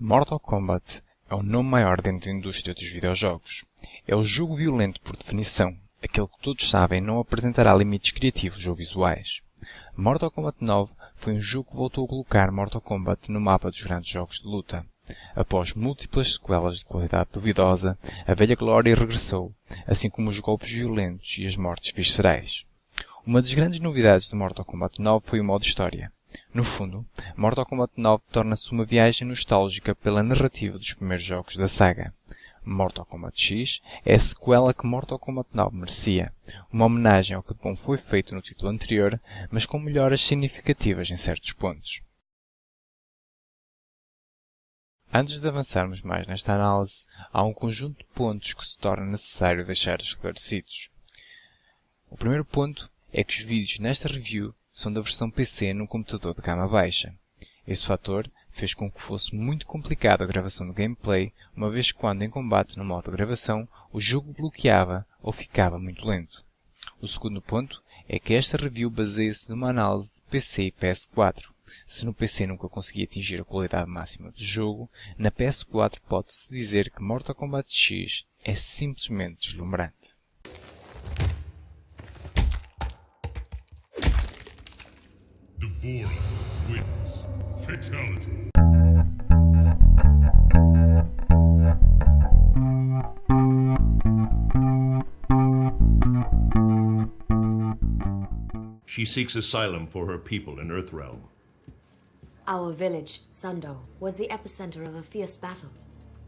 Mortal Kombat é o nome maior dentro da indústria dos videojogos. É o jogo violento por definição, aquele que todos sabem não apresentará limites criativos ou visuais. Mortal Kombat 9 foi um jogo que voltou a colocar Mortal Kombat no mapa dos grandes jogos de luta. Após múltiplas sequelas de qualidade duvidosa, a velha glória regressou, assim como os golpes violentos e as mortes viscerais. Uma das grandes novidades de Mortal Kombat 9 foi o modo história. No fundo, Mortal Kombat 9 torna-se uma viagem nostálgica pela narrativa dos primeiros jogos da saga. Mortal Kombat X é a sequela que Mortal Kombat 9 merecia, uma homenagem ao que de bom foi feito no título anterior, mas com melhoras significativas em certos pontos. Antes de avançarmos mais nesta análise, há um conjunto de pontos que se torna necessário deixar esclarecidos. O primeiro ponto é que os vídeos nesta review são da versão PC num computador de gama baixa. Esse fator fez com que fosse muito complicado a gravação do gameplay, uma vez que quando em combate no modo de gravação, o jogo bloqueava ou ficava muito lento. O segundo ponto é que esta review baseia-se numa análise de PC e PS4. Se no PC nunca consegui atingir a qualidade máxima do jogo, na PS4 pode-se dizer que Mortal Kombat X é simplesmente deslumbrante. D'Vorah wins. Fatality. She seeks asylum for her people in Earthrealm. Our village, Sundo, was the epicenter of a fierce battle.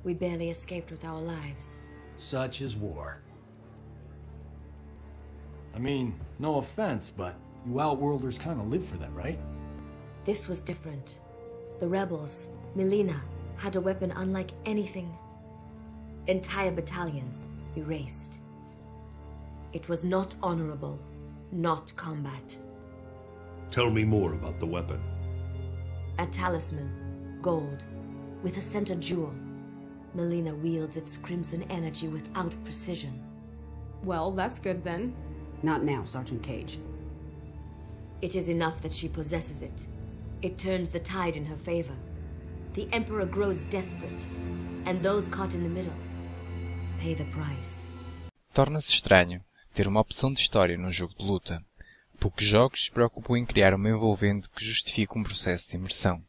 We barely escaped with our lives. Such is war. I mean, no offense, but you Outworlders kind of live for them, right? This was different. The rebels, Mileena, had a weapon unlike anything. Entire battalions erased. It was not honorable, not combat. Tell me more about the weapon. A talisman, gold, with a center jewel. Mileena wields its crimson energy without precision. Well, that's good then. Not now, Sergeant Cage. It is enough that she possesses it. It turns the tide in her favor. The Emperor grows desperate, and those caught in the middle pay the price. Torna-se estranho ter uma opção de história num jogo de luta. Poucos jogos se preocupam em criar uma envolvente que justifique um processo de imersão.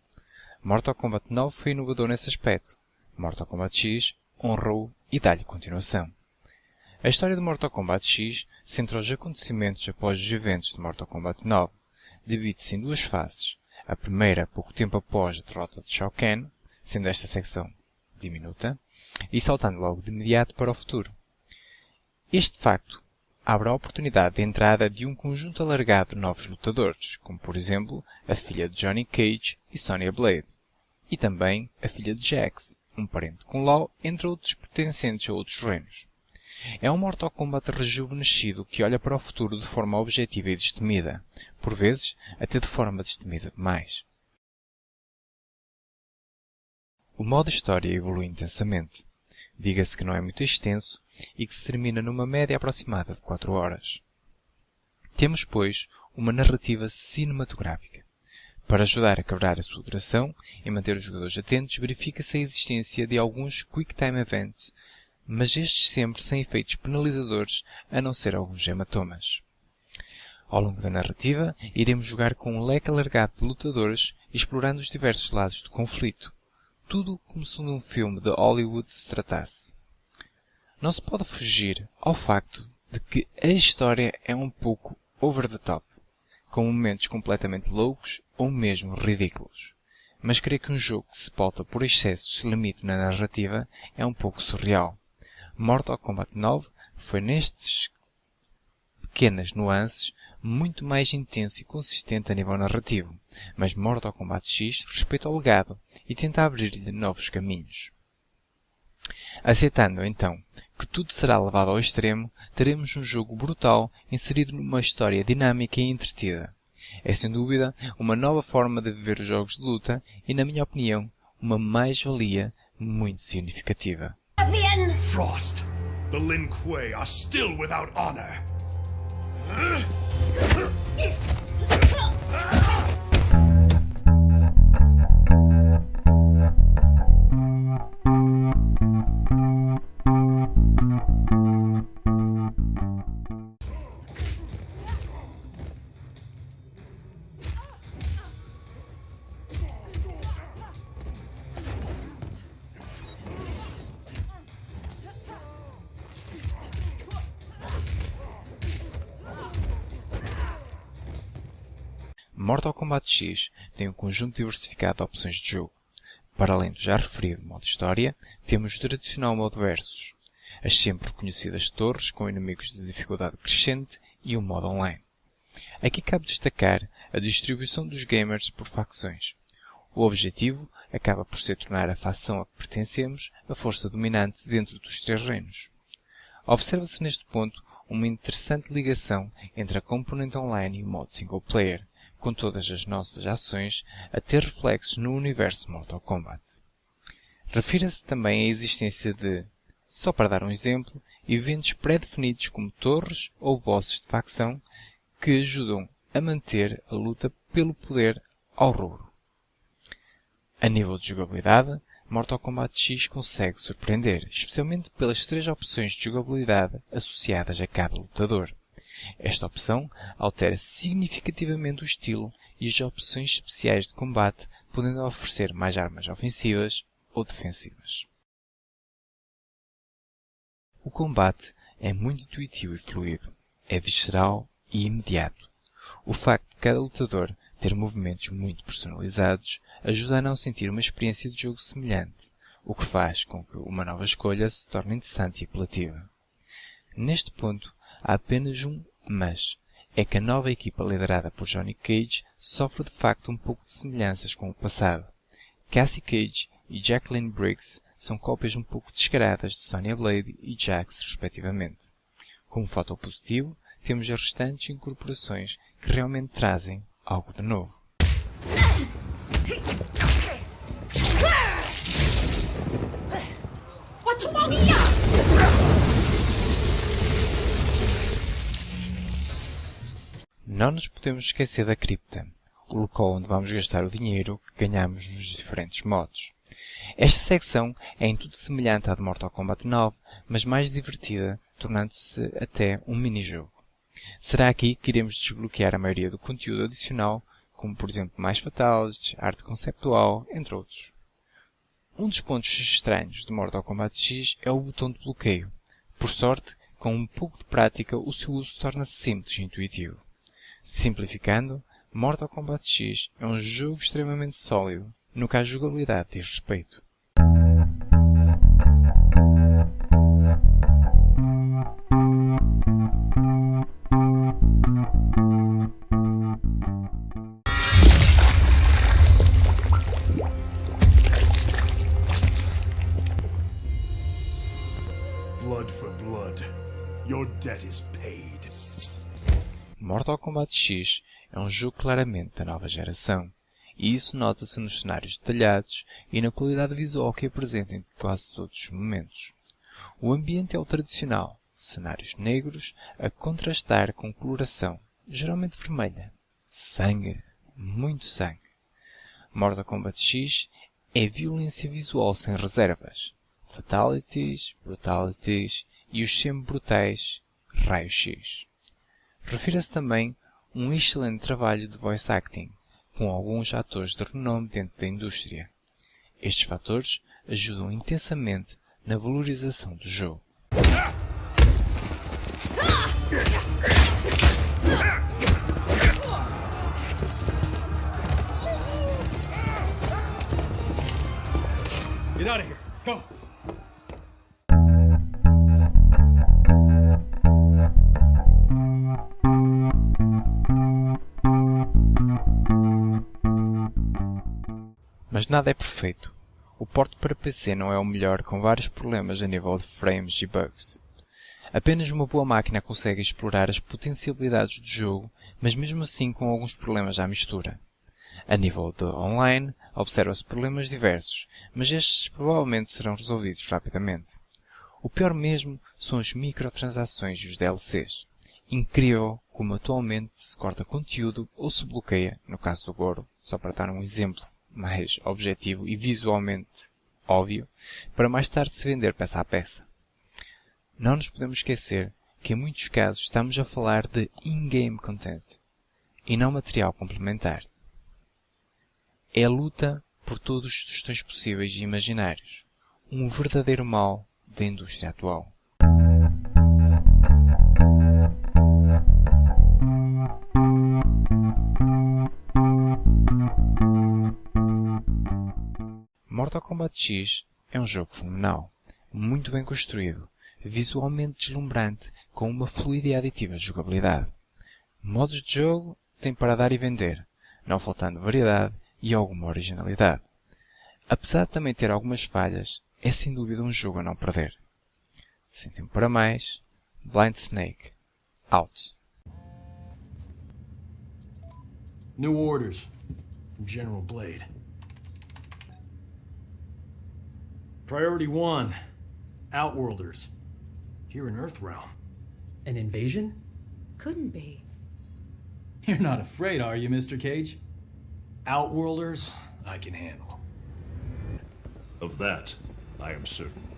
Mortal Kombat 9 foi inovador nesse aspecto. Mortal Kombat X honrou e dá-lhe continuação. A história de Mortal Kombat X centra os acontecimentos após os eventos de Mortal Kombat 9. Divide-se em duas fases. A primeira, pouco tempo após a derrota de Shao Kahn, sendo esta secção diminuta, e saltando logo de imediato para o futuro. Este facto abre a oportunidade de entrada de um conjunto alargado de novos lutadores, como por exemplo a filha de Johnny Cage e Sonya Blade, e também a filha de Jax, um parente com Law, entre outros pertencentes a outros reinos. É um Mortal Kombat rejuvenescido que olha para o futuro de forma objetiva e destemida, por vezes até de forma destemida demais. O modo história evolui intensamente. Diga-se que não é muito extenso e que se termina numa média aproximada de 4 horas. Temos, pois, uma narrativa cinematográfica. Para ajudar a quebrar a sua duração e manter os jogadores atentos, verifica-se a existência de alguns Quick Time Events, mas estes sempre sem efeitos penalizadores, a não ser alguns hematomas. Ao longo da narrativa, iremos jogar com um leque alargado de lutadores, explorando os diversos lados do conflito. Tudo como se de um filme de Hollywood se tratasse. Não se pode fugir ao facto de que a história é um pouco over the top, com momentos completamente loucos ou mesmo ridículos. Mas creio que um jogo que se pauta por excessos se limite na narrativa é um pouco surreal. Mortal Kombat 9 foi nestes pequenas nuances muito mais intenso e consistente a nível narrativo, mas Mortal Kombat X respeita o legado e tenta abrir-lhe novos caminhos. Aceitando, então, que tudo será levado ao extremo, teremos um jogo brutal inserido numa história dinâmica e entretida. É sem dúvida uma nova forma de viver os jogos de luta e, na minha opinião, uma mais-valia muito significativa. Frost, the Lin Kuei are still without honor. Mortal Kombat X tem um conjunto diversificado de opções de jogo. Para além do já referido modo história, temos o tradicional modo versus, as sempre reconhecidas torres com inimigos de dificuldade crescente e o modo online. Aqui cabe destacar a distribuição dos gamers por facções. O objetivo acaba por ser tornar a facção a que pertencemos a força dominante dentro dos três reinos. Observa-se neste ponto uma interessante ligação entre a componente online e o modo single player, com todas as nossas ações a ter reflexos no universo Mortal Kombat. Refira-se também à existência de, só para dar um exemplo, eventos pré-definidos como torres ou bosses de facção que ajudam a manter a luta pelo poder ao rubro. A nível de jogabilidade, Mortal Kombat X consegue surpreender, especialmente pelas três opções de jogabilidade associadas a cada lutador. Esta opção altera significativamente o estilo e as opções especiais de combate, podendo oferecer mais armas ofensivas ou defensivas. O combate é muito intuitivo e fluido, é visceral e imediato. O facto de cada lutador ter movimentos muito personalizados ajuda a não sentir uma experiência de jogo semelhante, o que faz com que uma nova escolha se torne interessante e apelativa. Neste ponto, há apenas um mas, é que a nova equipa liderada por Johnny Cage sofre de facto um pouco de semelhanças com o passado. Cassie Cage e Jacqueline Briggs são cópias um pouco descaradas de Sonya Blade e Jax, respectivamente. Como fator positivo, temos as restantes incorporações que realmente trazem algo de novo. Não nos podemos esquecer da cripta, o local onde vamos gastar o dinheiro que ganhamos nos diferentes modos. Esta secção é em tudo semelhante à de Mortal Kombat 9, mas mais divertida, tornando-se até um mini-jogo. Será aqui que iremos desbloquear a maioria do conteúdo adicional, como por exemplo mais fatalities, arte conceptual, entre outros. Um dos pontos estranhos de Mortal Kombat X é o botão de bloqueio. Por sorte, com um pouco de prática, o seu uso torna-se simples e intuitivo. Simplificando, Mortal Kombat X é um jogo extremamente sólido, no que a jogabilidade diz respeito. Blood for blood. Your debt is paid. Mortal Kombat X é um jogo claramente da nova geração, e isso nota-se nos cenários detalhados e na qualidade visual que apresenta em quase todos os momentos. O ambiente é o tradicional, cenários negros a contrastar com coloração, geralmente vermelha. Sangue, muito sangue. Mortal Kombat X é violência visual sem reservas. Fatalities, brutalities e os sempre brutais raios-x. Refira-se também um excelente trabalho de voice acting, com alguns atores de renome dentro da indústria. Estes fatores ajudam intensamente na valorização do jogo. Get out of here. Go. Mas nada é perfeito. O porte para PC não é o melhor, com vários problemas a nível de frames e bugs. Apenas uma boa máquina consegue explorar as potencialidades do jogo, mas mesmo assim com alguns problemas à mistura. A nível de online, observa-se problemas diversos, mas estes provavelmente serão resolvidos rapidamente. O pior mesmo são as microtransações e os DLCs. Incrível como atualmente se corta conteúdo ou se bloqueia, no caso do Goro, só para dar um exemplo mais objetivo e visualmente óbvio, para mais tarde se vender peça a peça. Não nos podemos esquecer que em muitos casos estamos a falar de in-game content e não material complementar. É a luta por todos os tostões possíveis e imaginários, um verdadeiro mal da indústria atual. Mortal Kombat X é um jogo fenomenal, muito bem construído, visualmente deslumbrante, com uma fluida e aditiva jogabilidade. Modos de jogo tem para dar e vender, não faltando variedade e alguma originalidade. Apesar de também ter algumas falhas, é sem dúvida um jogo a não perder. Sem tempo para mais, Blind Snake, out. New orders from General Blade. Priority 1, Outworlders, here in Earthrealm. An invasion? Couldn't be. You're not afraid, are you, Mr. Cage? Outworlders, I can handle. Of that, I am certain.